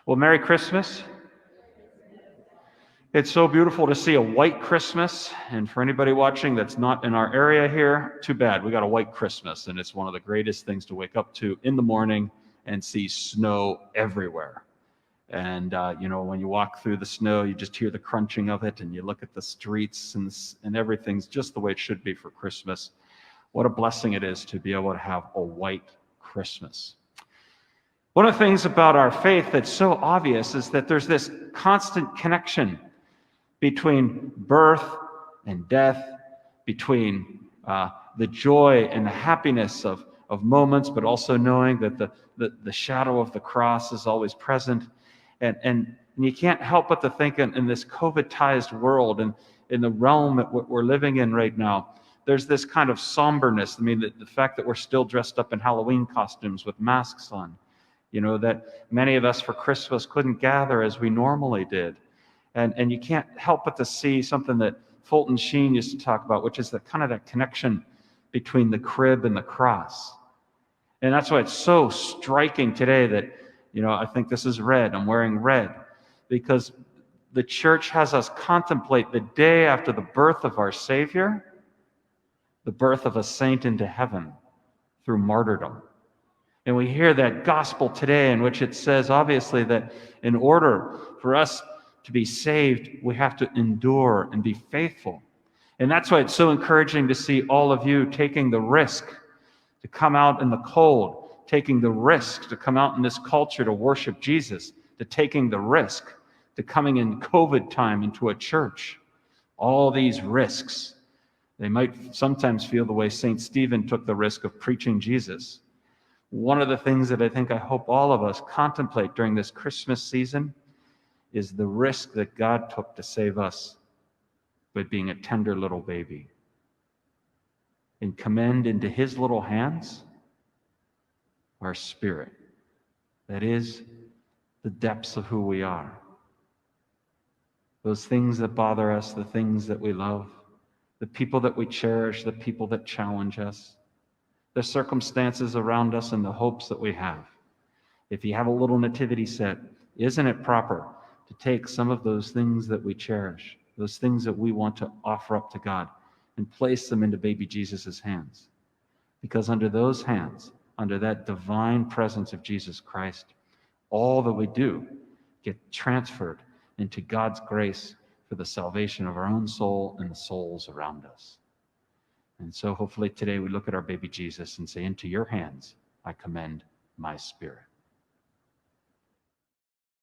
Well, Merry Christmas. It's so beautiful to see a white Christmas. And for anybody watching that's not in our area here, too bad. We got a white Christmas, and it's one of the greatest things to wake up to in the morning and see snow everywhere. And, when you walk through the snow, you just hear the crunching of it, and you look at the streets, and everything's just the way it should be for Christmas. What a blessing it is to be able to have a white Christmas. One of the things about our faith that's so obvious is that there's this constant connection between birth and death, between the joy and the happiness of moments, but also knowing that the shadow of the cross is always present. And you can't help but to think in this COVID-tized world and in the realm that we're living in right now, there's this kind of somberness. I mean, the fact that we're still dressed up in Halloween costumes with masks on, that many of us for Christmas couldn't gather as we normally did. And you can't help but to see something that Fulton Sheen used to talk about, which is that connection between the crib and the cross. And that's why it's so striking today that, I think this is red. I'm wearing red because the church has us contemplate the day after the birth of our Savior, the birth of a saint into heaven through martyrdom. And we hear that gospel today in which it says, obviously, that in order for us to be saved, we have to endure and be faithful. And that's why it's so encouraging to see all of you taking the risk to come out in the cold, taking the risk to come out in this culture to worship Jesus, to taking the risk to coming in COVID time into a church. All these risks. They might sometimes feel the way St. Stephen took the risk of preaching Jesus. One of the things that I hope all of us contemplate during this Christmas season is the risk that God took to save us by being a tender little baby. And commend into his little hands our spirit. That is the depths of who we are. Those things that bother us, the things that we love, the people that we cherish, the people that challenge us, the circumstances around us and the hopes that we have. If you have a little nativity set, isn't it proper to take some of those things that we cherish, those things that we want to offer up to God, and place them into baby Jesus' hands? Because under those hands, under that divine presence of Jesus Christ, all that we do get transferred into God's grace for the salvation of our own soul and the souls around us. And so hopefully today we look at our baby Jesus and say, into your hands I commend my spirit.